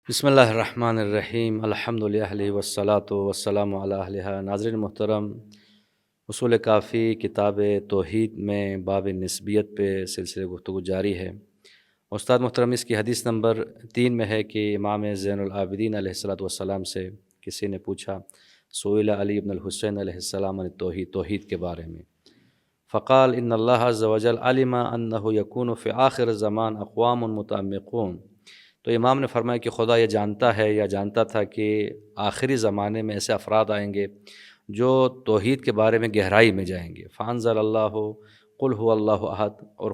بسم اللہ الرحمن الرحیم الحمد للہ والصلاۃ والسلام علی اہلھا۔ ناظرین محترم، اصول کافی کتاب توحید میں باب نسبیت پہ سلسلے گفتگو جاری ہے۔ استاد محترم، اس کی حدیث نمبر 3 میں ہے کہ امام زین العابدین علیہ الصلاۃ والسلام سے کسی نے پوچھا، سئل علی بن الحسین علیہ السلام عن توحید کے بارے میں، فقال ان اللہ عز وجل علم انہ یکون فی آخر الزمان اقوام متعمقون۔ تو امام نے فرمایا کہ خدا یہ جانتا ہے یا جانتا تھا کہ آخری زمانے میں ایسے افراد آئیں گے جو توحید کے بارے میں گہرائی میں جائیں گے۔ فانزل اللہ قل هو اللہ احد، اور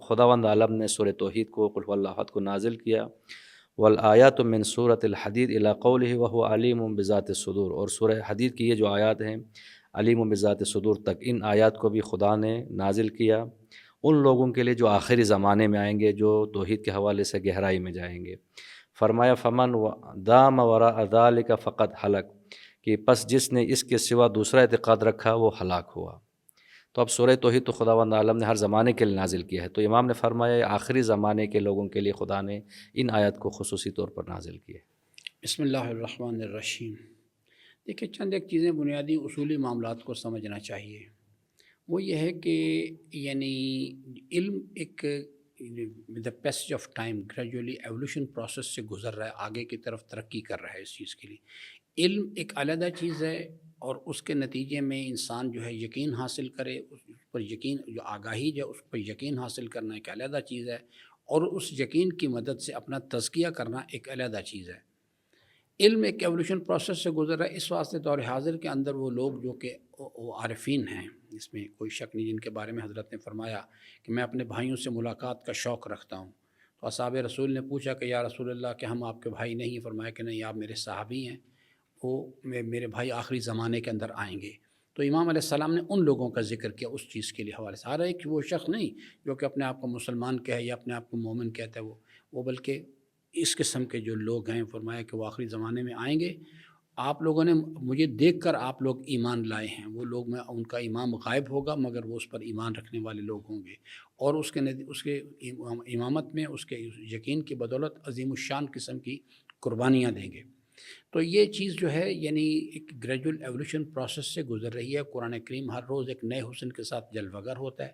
خداوند عالم نے سورہ توحید کو قل هو اللہ احد کو نازل کیا۔ والآیات من سورۃ الحدید الی قولہ وهو علیم بذات الصدور، اور سورہ حدید کی یہ جو آیات ہیں علیم بذات الصدور تک، ان آیات کو بھی خدا نے نازل کیا ان لوگوں کے لیے جو آخری زمانے میں آئیں گے، جو توحید کے حوالے سے گہرائی میں جائیں گے۔ فرمایا فمن دام وراء ذلک فقد ہلک، کہ پس جس نے اس کے سوا دوسرا اعتقاد رکھا وہ ہلاک ہوا۔ تو اب سورہ توحید تو خداوند عالم نے ہر زمانے کے لیے نازل کیا ہے، تو امام نے فرمایا آخری زمانے کے لوگوں کے لیے خدا نے ان آیات کو خصوصی طور پر نازل کیا ہے۔ بسم اللہ الرحمن الرحیم۔ دیکھیں، چند ایک چیزیں بنیادی اصولی معاملات کو سمجھنا چاہیے۔ وہ یہ ہے کہ یعنی علم ایک with the passage of time gradually evolution process سے گزر رہا ہے، آگے کی طرف ترقی کر رہا ہے اس چیز کے لیے۔ علم ایک علیحدہ چیز ہے، اور اس کے نتیجے میں انسان جو ہے یقین حاصل کرے، اس پر یقین، جو آگاہی جو اس پر یقین حاصل کرنا ایک علیحدہ چیز ہے، اور اس یقین کی مدد سے اپنا تزکیہ کرنا ایک علیحدہ چیز ہے۔ علم ایک ایولیوشن پروسیس سے گزر رہا ہے، اس واسطے دور حاضر کے اندر وہ لوگ جو کہ وہ عارفین ہیں، اس میں کوئی شک نہیں، جن کے بارے میں حضرت نے فرمایا کہ میں اپنے بھائیوں سے ملاقات کا شوق رکھتا ہوں۔ تو اصحاب رسول نے پوچھا کہ یا رسول اللہ کہ ہم آپ کے بھائی نہیں؟ فرمایا کہ نہیں، آپ میرے صحابی ہیں، وہ میرے بھائی آخری زمانے کے اندر آئیں گے۔ تو امام علیہ السلام نے ان لوگوں کا ذکر کیا اس چیز کے لیے حوالے سے، ہر ایک وہ شخص نہیں جو کہ اپنے آپ کو مسلمان کہے یا اپنے آپ کو مومن کہتا ہے، وہ بلکہ اس قسم کے جو لوگ ہیں، فرمایا کہ وہ آخری زمانے میں آئیں گے۔ آپ لوگوں نے مجھے دیکھ کر آپ لوگ ایمان لائے ہیں، وہ لوگ میں ان کا ایمان غائب ہوگا مگر وہ اس پر ایمان رکھنے والے لوگ ہوں گے، اور اس کے امامت میں اس کے یقین کی بدولت عظیم الشان قسم کی قربانیاں دیں گے۔ تو یہ چیز جو ہے یعنی ایک گریجول ایولیوشن پروسیس سے گزر رہی ہے۔ قرآن کریم ہر روز ایک نئے حسن کے ساتھ جلوہ گر ہوتا ہے،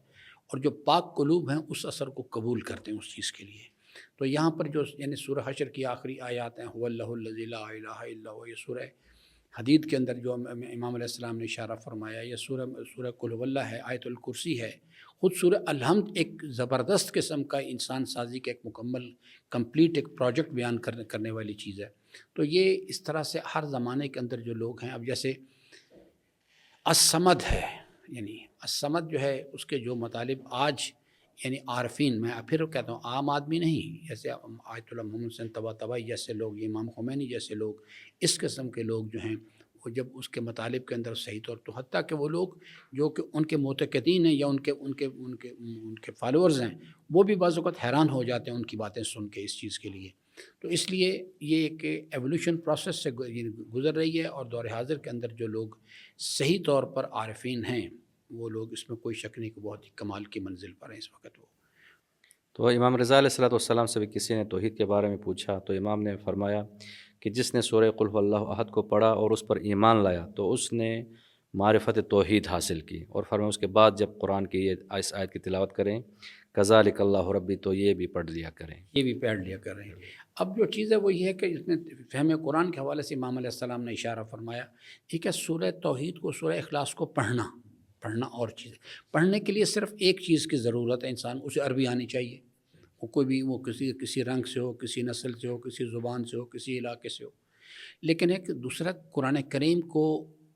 اور جو پاک قلوب ہیں اس اثر کو قبول کرتے ہیں اس چیز کے لیے۔ تو یہاں پر جو یعنی سورہ حشر کی آخری آیات ہیں، هو اللہ الذی لا الہ الا هو، یہ سورہ حدید کے اندر جو امام علیہ السلام نے اشارہ فرمایا، یہ سورہ قل هو اللہ ہے، آیت الکرسی ہے، خود سورہ الحمد ایک زبردست قسم کا انسان سازی کا ایک مکمل کمپلیٹ ایک پروجیکٹ بیان کرنے والی چیز ہے۔ تو یہ اس طرح سے ہر زمانے کے اندر جو لوگ ہیں، اب جیسے الصمد ہے، یعنی الصمد جو ہے اس کے جو مطالب آج یعنی عارفین، میں پھر کہتا ہوں عام آدمی نہیں، جیسے آیت اللہ محمد حسین طباطبائی جیسے لوگ، امام خمینی جیسے لوگ، اس قسم کے لوگ جو ہیں، وہ جب اس کے مطالب کے اندر صحیح طور، تو حتیٰ کہ وہ لوگ جو کہ ان کے معتقدین ہیں یا ان کے فالورز ہیں، وہ بھی بعض اوقات حیران ہو جاتے ہیں ان کی باتیں سن کے اس چیز کے لیے۔ تو اس لیے یہ ایک ایولیوشن پروسیس سے گزر رہی ہے، اور دور حاضر کے اندر جو لوگ صحیح طور پر عارفین ہیں، وہ لوگ اس میں کوئی شک نہیں کہ بہت ہی کمال کی منزل پر ہیں اس وقت وہ۔ تو امام رضا علیہ الصلوۃ والسلام سے بھی کسی نے توحید کے بارے میں پوچھا، تو امام نے فرمایا کہ جس نے سورہ قل هو اللہ احد کو پڑھا اور اس پر ایمان لایا تو اس نے معرفت توحید حاصل کی، اور فرمایا اس کے بعد جب قرآن کی اس آیت کی تلاوت کریں کذالک اللہ ربی، تو یہ بھی پڑھ لیا کریں۔ یہ بھی پڑھ لیا کر رہے ہیں۔ اب جو چیز ہے وہ یہ ہے کہ اس میں فہم قرآن کے حوالے سے امام علیہ السلام نے اشارہ فرمایا، ٹھیک ہے، سورہ توحید کو، سورہ اخلاص کو پڑھنا اور چیز ہے۔ پڑھنے کے لیے صرف ایک چیز کی ضرورت ہے، انسان اسے عربی آنی چاہیے، وہ کوئی بھی، وہ کسی رنگ سے ہو، کسی نسل سے ہو، کسی زبان سے ہو، کسی علاقے سے ہو۔ لیکن ایک دوسرا قرآن کریم کو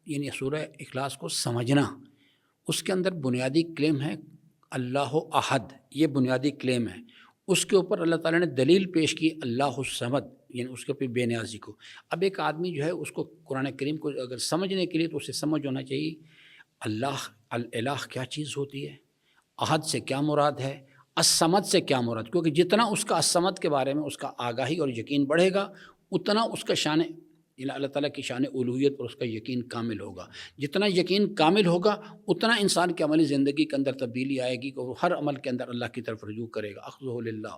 یعنی سورہ اخلاص کو سمجھنا، اس کے اندر بنیادی کلیم ہے اللہ احد، یہ بنیادی کلیم ہے۔ اس کے اوپر اللہ تعالیٰ نے دلیل پیش کی اللہ الصمد، یعنی اس کے اوپر بے نیازی کو۔ اب ایک آدمی جو ہے اس کو قرآن کریم کو اگر سمجھنے کے لیے، تو اسے سمجھ ہونا چاہیے اللہ الہ کیا چیز ہوتی ہے، احد سے کیا مراد ہے، الصمد سے کیا مراد، کیونکہ جتنا اس کا الصمد کے بارے میں اس کا آگاہی اور یقین بڑھے گا، اتنا اس کا شان یعنی اللہ تعالیٰ کی شان الوہیت پر اس کا یقین کامل ہوگا۔ جتنا یقین کامل ہوگا، اتنا انسان کی عملی زندگی کے اندر تبدیلی آئے گی کہ وہ ہر عمل کے اندر اللہ کی طرف رجوع کرے گا، اخذہ للہ،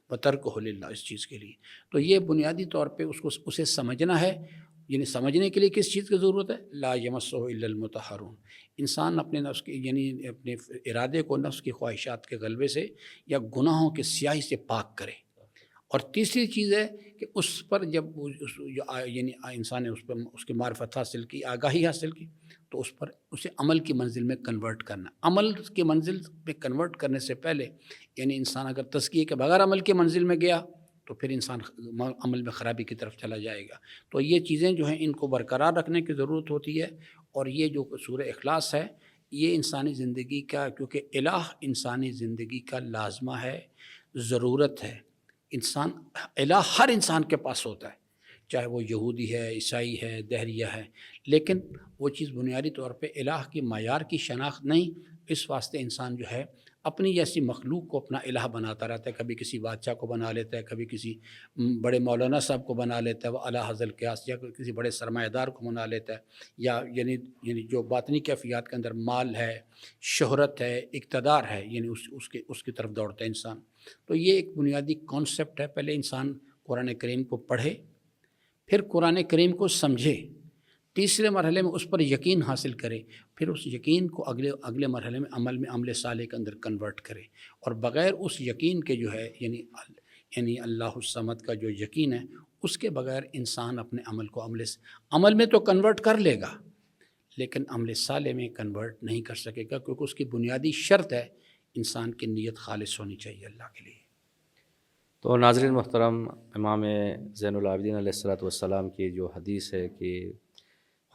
وترکہ للہ، اس چیز کے لیے. تو یہ بنیادی طور پہ اسے سمجھنا ہے. یعنی سمجھنے کے لیے کس چیز کی ضرورت ہے؟ لا یمسہ الا المطہرون. انسان اپنے نفس کی یعنی اپنے ارادے کو نفس کی خواہشات کے غلبے سے یا گناہوں کے سیاہی سے پاک کرے. اور تیسری چیز ہے کہ اس پر جب یعنی انسان نے اس کی معرفت حاصل کی، آگاہی حاصل کی، تو اس پر اسے عمل کی منزل میں کنورٹ کرنا. عمل کی منزل میں کنورٹ کرنے سے پہلے یعنی انسان اگر تزکیے کے بغیر عمل کی منزل میں گیا تو پھر انسان عمل میں خرابی کی طرف چلا جائے گا. تو یہ چیزیں جو ہیں ان کو برقرار رکھنے کی ضرورت ہوتی ہے. اور یہ جو سورہ اخلاص ہے یہ انسانی زندگی کا، کیونکہ الہ انسانی زندگی کا لازمہ ہے، ضرورت ہے. انسان الہ ہر انسان کے پاس ہوتا ہے، چاہے وہ یہودی ہے، عیسائی ہے، دہریہ ہے، لیکن وہ چیز بنیادی طور پہ الہ کی معیار کی شناخت نہیں. اس واسطے انسان جو ہے اپنی جیسی مخلوق کو اپنا الہ بناتا رہتا ہے. کبھی کسی بادشاہ کو بنا لیتا ہے، کبھی کسی بڑے مولانا صاحب کو بنا لیتا ہے وہ اعلیٰ حضر القیاس، یا کسی بڑے سرمایہ دار کو بنا لیتا ہے، یا یعنی جو باطنی کیفیات کے اندر مال ہے، شہرت ہے، اقتدار ہے، یعنی اس کی طرف دوڑتا ہے انسان. تو یہ ایک بنیادی کانسیپٹ ہے. پہلے انسان قرآن کریم کو پڑھے، پھر قرآن کریم کو سمجھے، تیسرے مرحلے میں اس پر یقین حاصل کرے، پھر اس یقین کو اگلے مرحلے میں عمل صالح کے اندر کنورٹ کرے. اور بغیر اس یقین کے جو ہے یعنی اللہ الصمد کا جو یقین ہے، اس کے بغیر انسان اپنے عمل کو عمل میں تو کنورٹ کر لے گا لیکن عمل صالح میں کنورٹ نہیں کر سکے گا، کیونکہ اس کی بنیادی شرط ہے انسان کی نیت خالص ہونی چاہیے اللہ کے لیے. تو ناظرین محترم، امام زین العابدین علیہ السلام کی جو حدیث ہے کہ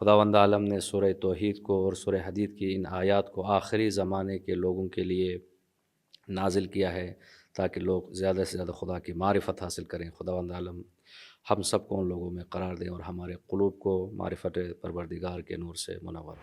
خداوند عالم نے سورہ توحید کو اور سورہ حدید کی ان آیات کو آخری زمانے کے لوگوں کے لیے نازل کیا ہے تاکہ لوگ زیادہ سے زیادہ خدا کی معرفت حاصل کریں. خداوند عالم ہم سب کو ان لوگوں میں قرار دیں اور ہمارے قلوب کو معرفت پروردگار کے نور سے منور.